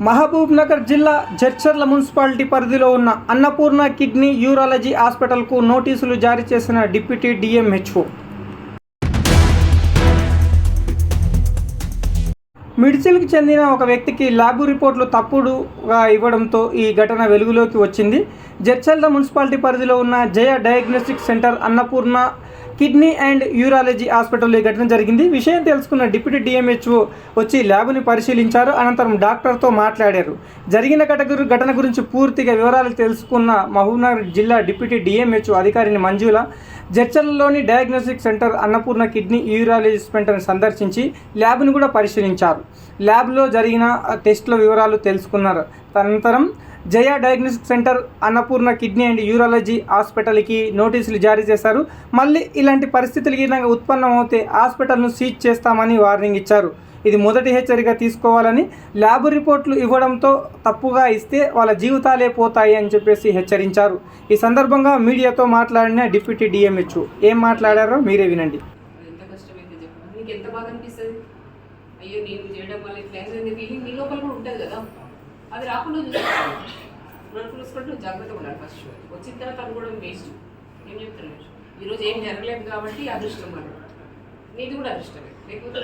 మహబూబ్నగర్ జిల్లా జడ్చర్ల మున్సిపాలిటీ పరిధిలో ఉన్న అన్నపూర్ణ కిడ్నీ యూరాలజీ హాస్పిటల్కు నోటీసులు జారీ చేసిన డిప్యూటీ డిఎంహెచ్ఓ. మిడ్చిల్కి చెందిన ఒక వ్యక్తికి ల్యాబ్ రిపోర్టులు తప్పుడుగా ఇవ్వడంతో ఈ ఘటన వెలుగులోకి వచ్చింది. జడ్చర్ల మున్సిపాలిటీ పరిధిలో ఉన్న Jaya diagnostic centre Annapurna kidney and urology హాస్పిటల్లో ఈ ఘటన జరిగింది. విషయం తెలుసుకున్న డిప్యూటీ డిఎంహెచ్ఓ వచ్చి ల్యాబ్ని పరిశీలించారు. అనంతరం డాక్టర్తో మాట్లాడారు. జరిగిన ఘటన గురించి పూర్తిగా వివరాలు తెలుసుకున్న మహబూబ్నగర్ జిల్లా డిప్యూటీ డిఎంహెచ్ఓ అధికారిని మంజుల జడ్చర్లలోని diagnostic centre Annapurna kidney urology సెంటర్ని సందర్శించి ల్యాబ్ను కూడా పరిశీలించారు. ల్యాబ్లో జరిగిన టెస్టుల వివరాలు తెలుసుకున్నారు. అనంతరం Jaya diagnostic centre Annapurna kidney and urology హాస్పిటల్కి నోటీసులు జారీ చేశారు. మళ్ళీ ఇలాంటి పరిస్థితులు ఉత్పన్నమవుతే హాస్పిటల్ను సీజ్ చేస్తామని వార్నింగ్ ఇచ్చారు. ఇది మొదటి హెచ్చరిక తీసుకోవాలని, ల్యాబ్ రిపోర్ట్లు ఇవ్వడంతో తప్పుగా ఇస్తే వాళ్ళ జీవితాలే పోతాయి అని చెప్పేసి హెచ్చరించారు. ఈ సందర్భంగా మీడియాతో మాట్లాడిన డిప్యూటీ డిఎంహెచ్ఓ ఏం మాట్లాడారో మీరే వినండి. అయ్యో నేను చేయడం వల్ల ఇట్లా అయింది ఫీలింగ్ నీ లోపల కూడా ఉంటుంది కదా, అది రాకుండా చూసుకుంటూ జాగ్రత్తగా ఉండాలి. ఫస్ట్ వచ్చిన తర్వాత అనుకోవడం వేస్ట్. ఏం చెప్తాను, ఈరోజు ఏం జరగలేదు కాబట్టి అదృష్టం మనం, నీది కూడా అదృష్టమే. లేకపోతే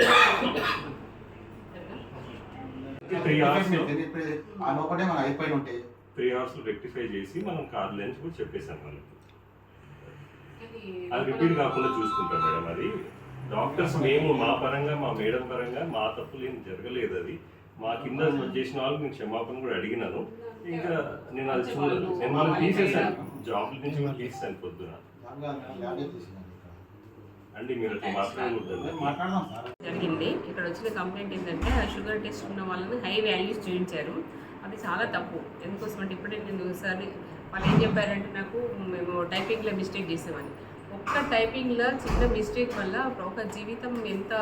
3 అవర్స్ రెక్టిఫై చేసి మనం కార్ లెన్స్ కూడా చెప్పేసాం వాళ్ళకి. అది రిపీట్ కాకుండా చూసుకుంటాం మేడం. అది డాక్టర్స్ మేము మా పరంగా, మా మేడం పరంగా మా తప్పులు ఏం జరగలేదు. అది మా కింద చేసిన వాళ్ళకి నేను క్షమాపణ కూడా అడిగినాను. ఇంకా నేను అది చూడలేదు, నేను వాళ్ళని తీసేసాను, జాబ్ నుంచి కూడా తీసేసాను పొద్దున. అండి మీరు అట్లా జరిగింది. ఇక్కడ వచ్చిన కంప్లైంట్ ఏంటంటే షుగర్ టెస్ట్ ఉన్న వాళ్ళని హై వాల్యూస్ చూపించారు. అది చాలా తప్పు. ఎందుకోసం అంటే ఇప్పుడే నేను ఒకసారి వాళ్ళు ఏం చెప్పారంటే నాకు మేము టైపింగ్లో మిస్టేక్ చేసామని. ఒక్క టైపింగ్లో చిన్న మిస్టేక్ వల్ల ఒక జీవితం ఎంత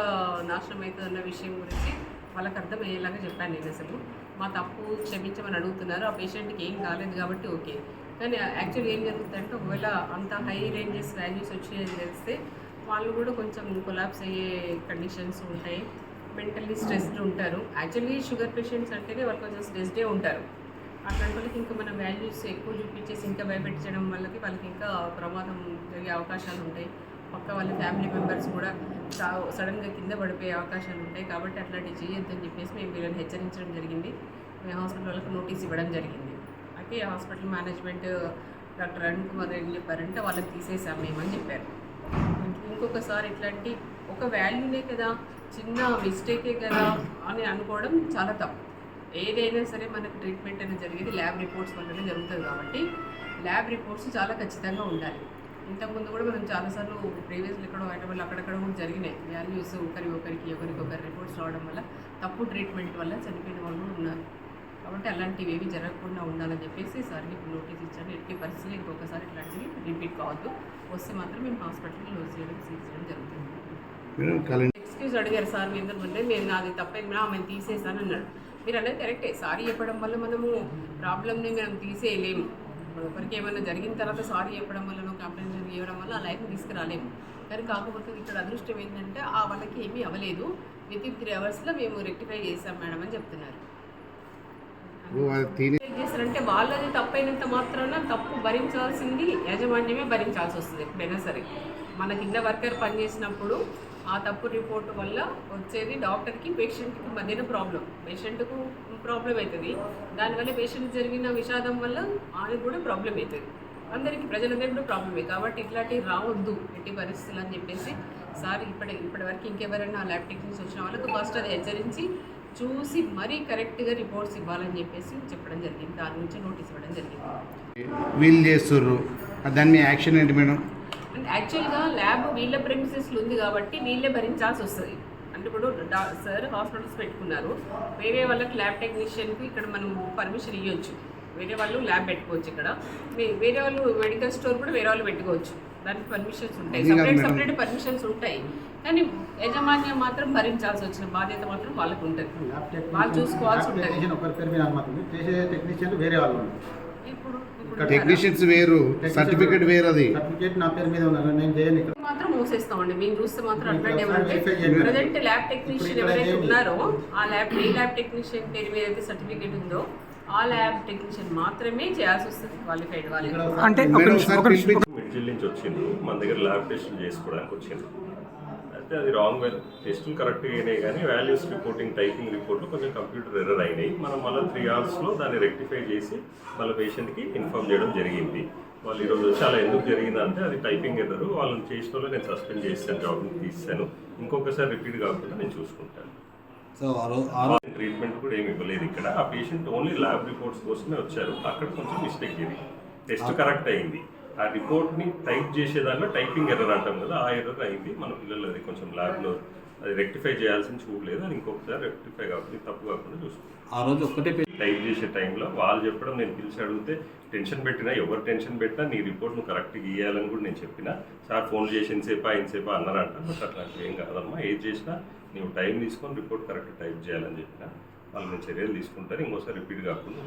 నాశనం అవుతుంది అన్న విషయం గురించి వాళ్ళకి అర్థమయ్యేలాగా చెప్పాను నేను. అసలు మా తప్పు క్షమించమని అడుగుతున్నారు. ఆ పేషెంట్కి ఏం కాలేదు కాబట్టి ఓకే. కానీ యాక్చువల్లీ ఏం జరుగుతుందంటే ఒకవేళ అంత హై రేంజెస్ వాల్యూస్ వచ్చేది తెలిస్తే వాళ్ళు కూడా కొంచెం కొలాప్స్ అయ్యే కండిషన్స్ ఉంటాయి. మెంటల్లీ స్ట్రెస్డ్ ఉంటారు. యాక్చువల్లీ షుగర్ పేషెంట్స్ అంటేనే వాళ్ళు కొంచెం స్ట్రెస్డే ఉంటారు. అట్లాంటి వాళ్ళకి ఇంకా మన వాల్యూస్ ఎక్కువ చూపించేసి ఇంకా భయపెట్టడం వల్లకి వాళ్ళకి ఇంకా ప్రమాదం జరిగే అవకాశాలు ఉంటాయి. పక్క వాళ్ళ ఫ్యామిలీ మెంబర్స్ కూడా సడన్గా కింద పడిపోయే అవకాశాలు ఉంటాయి. కాబట్టి అట్లాంటివి చేయొద్దని చెప్పేసి మేము వీళ్ళని హెచ్చరించడం జరిగింది. మేము హాస్పిటల్ వాళ్ళకి నోటీస్ ఇవ్వడం జరిగింది. అయితే hospital management doctor Arun Kumar ఏం చెప్పారంటే వాళ్ళకి తీసేసాం మేమని చెప్పారు. ఇంకొకసారి ఇట్లాంటి ఒక వాల్యూనే కదా, చిన్న మిస్టేకే కదా అని అనుకోవడం చాలా తప్పు. ఏదైనా సరే మనకు ట్రీట్మెంట్ అనేది జరిగేది ల్యాబ్ రిపోర్ట్స్ వల్లనే జరుగుతుంది. కాబట్టి ల్యాబ్ రిపోర్ట్స్ చాలా ఖచ్చితంగా ఉండాలి. ఇంతకుముందు కూడా మనం చాలాసార్లు ప్రీవియస్లో ఎక్కడో హైదరాబాద్ అక్కడక్కడ కూడా జరిగినాయి వాల్యూస్ ఒకరికొకరి రిపోర్ట్స్ రావడం వల్ల తప్పు ట్రీట్మెంట్ వల్ల చనిపోయిన వాళ్ళు కూడా ఉన్నారు. కాబట్టి అలాంటివి ఏవి జరగకుండా ఉండాలని చెప్పేసి సార్కి నోటీస్ ఇచ్చాను. ఎట్టి పరిస్థితులు ఇంకొకసారి ఇట్లాంటివి రిపీట్ కావద్దు. వస్తే మాత్రం మేము హాస్పిటల్కి క్లోజ్ చేయడం సీజ్ చేయడం జరుగుతుంది. ఎక్స్క్యూజ్ అడిగారు సార్ మీ అందరి ముందే, నేను నాది తప్పేనా ఆమెను తీసేసాను అన్నాడు. మీరు అనేది కరెక్టే. సారీ చెప్పడం వల్ల మనము ప్రాబ్లమ్ని మనం తీసేయలేము. ఒకరికి ఏమైనా జరిగిన తర్వాత సారీ చెప్పడం వల్ల కంప్లైంట్ ఇవ్వడం వల్ల ఆ లైఫ్ని తీసుకురాలేము. కానీ కాకపోతే ఇక్కడ అదృష్టం ఏంటంటే ఆ వాళ్ళకి ఏమీ అవ్వలేదు. వితిన్ 3 అవర్స్లో మేము రెక్టిఫై చేసాం మేడం అని చెప్తున్నారు. చేస్తారంటే వాళ్ళది తప్పైనంత మాత్రాన తప్పు భరించాల్సింది యాజమాన్యమే భరించాల్సి వస్తుంది. ఎప్పుడైనా సరే మన కింద వర్కర్ పనిచేసినప్పుడు ఆ తప్పు రిపోర్ట్ వల్ల వచ్చేది డాక్టర్కి పేషెంట్కి మధ్యన ప్రాబ్లం, పేషెంట్కు ప్రాబ్లం అవుతుంది. దానివల్ల పేషెంట్ జరిగిన విషాదం వల్ల ఆయనకు కూడా ప్రాబ్లం అవుతుంది. అందరికీ ప్రజలందరికీ కూడా ప్రాబ్లమే. కాబట్టి ఇట్లాంటివి రావద్దు ఎట్టి పరిస్థితులు అని చెప్పేసి సార్ ఇప్పటి వరకు ఇంకెవరైనా ల్యాబ్ టెక్నీషియన్స్ వచ్చిన వాళ్ళకు ఫస్ట్ అది హెచ్చరించి చూసి మరీ కరెక్ట్గా రిపోర్ట్స్ ఇవ్వాలని చెప్పేసి చెప్పడం జరిగింది. దాని నుంచి నోటీస్ ఇవ్వడం జరిగింది. వీళ్ళు చేస్తుర్రు, దాని మీ యాక్షన్ ఏంటి మేడం? అంటే యాక్చువల్గా ల్యాబ్ వీళ్ళ ప్రెమిసెస్లో ఉంది కాబట్టి వీళ్ళే భరించాల్సి వస్తుంది. అంటే ఇప్పుడు సార్ హాస్పిటల్స్ పెట్టుకున్నారు, వేరే వాళ్ళకి ల్యాబ్ టెక్నీషియన్కి ఇక్కడ మనం పర్మిషన్ ఇవ్వచ్చు. వేరే వాళ్ళు ల్యాబ్ పెట్టుకోవచ్చు. ఇక్కడ వేరే వాళ్ళు మెడికల్ స్టోర్ కూడా వేరే వాళ్ళు పెట్టుకోవచ్చు. దానికి పర్మిషన్స్ ఉంటాయి, సపరేట్ పర్మిషన్స్ ఉంటాయి. కానీ యాజమాన్యం మాత్రం భరించాల్సి వచ్చిన బాధ్యత మాత్రం వాళ్ళకు ఉంటుంది. వాళ్ళు చూసుకోవాల్సి ఉంటుంది. ఇప్పుడు టెక్నీషియన్స్ వేరు, సర్టిఫికేట్ వేరు. అది సర్టిఫికేట్ నా పేరు మీద ఉన్నది, నేను చేయను ఇక్కడ. మాత్రం మూసేస్తామండి. మేము చూస్తే మాత్రం అట్లాంటి ఇక్కడ ఏమంటే verify చేయండి. ప్రజెంట్ ల్యాబ్ టెక్నీషియన్ ఇప్పుడు ఇక్కడ ఎవరైతే ఏమి? ఉన్నారో ఆ ల్యాబ్ టెక్నీషియన్ పేరు మీద అయితే సర్టిఫికేట్ ఉందో ఆ ల్యాబ్ టెక్నీషియన్ మాత్రమే చేయాల్సి వస్తుంది, క్వాలిఫైడ్ వాళ్ళు. ఇక్కడ అంటే ఒక మేడం నిమిషం, సార్ ఒక నిమిషం. పిలిపి మిడ్జిల్ నుంచి వచ్చిండ్రు మన దగ్గర ల్యాబ్ టెస్టులు చేసుకోవడానికి వచ్చింది. అయితే అది రాంగ్ టెస్టులు కరెక్ట్గా అయినాయి కానీ వాల్యూస్ రిపోర్టింగ్ టైపింగ్ రిపోర్ట్లో కొంచెం కంప్యూటర్ ఎర్రర్ అయినాయి. మనం మళ్ళీ 3 అవర్స్లో దాన్ని రెక్టిఫై చేసి మళ్ళీ పేషెంట్కి ఇన్ఫార్మ్ చేయడం జరిగింది. వాళ్ళు ఈరోజు వచ్చి అలా ఎందుకు జరిగిందంటే అది టైపింగ్ ఎర్రర్, వాళ్ళని చేసిన వాళ్ళు నేను సస్పెండ్ చేశాను, జాబ్ తీసాను. ఇంకొకసారి రిపీట్ కాకుండా నేను చూసుకుంటాను. ట్రీట్మెంట్ కూడా ఏమి ఇవ్వలేదు ఇక్కడ. ఆ పేషెంట్ ఓన్లీ ల్యాబ్ రిపోర్ట్స్ కోసమే వచ్చారు. అక్కడ కొంచెం మిస్టేక్ జరిగింది. టెస్ట్ కరెక్ట్ అయింది. ఆ రిపోర్ట్ని టైప్ చేసేదానిలో టైపింగ్ ఎర్రర్ అంటాం కదా, ఆ ఎర్రర్ అయింది. మన పిల్లలు అది కొంచెం ల్యాబ్లో అది రెక్టిఫై చేయాల్సింది చూడలేదు. అది ఇంకొకసారి రెక్టిఫై కాకుండా తప్పు కాకుండా చూసుకుంటాం. ఆ రోజు ఒక్కటే టైప్ చేసే టైంలో వాళ్ళు చెప్పడం నేను పిలిచి అడిగితే టెన్షన్ పెట్టినా, ఎవరు టెన్షన్ పెట్టినా నీ రిపోర్ట్ నువ్వు కరెక్ట్గా గీయాలని కూడా నేను చెప్పిన. సార్ ఫోన్ చేసి ఎంతసేపు అన్నారంట. బట్ అట్లాంటివి ఏం కాదమ్మా, ఏది చేసినా నువ్వు టైం తీసుకొని రిపోర్ట్ కరెక్ట్ టైప్ చేయాలని చెప్పిన. వాళ్ళు నేను చర్యలు తీసుకుంటారు. ఇంకోసారి రిపీట్ కాకుండా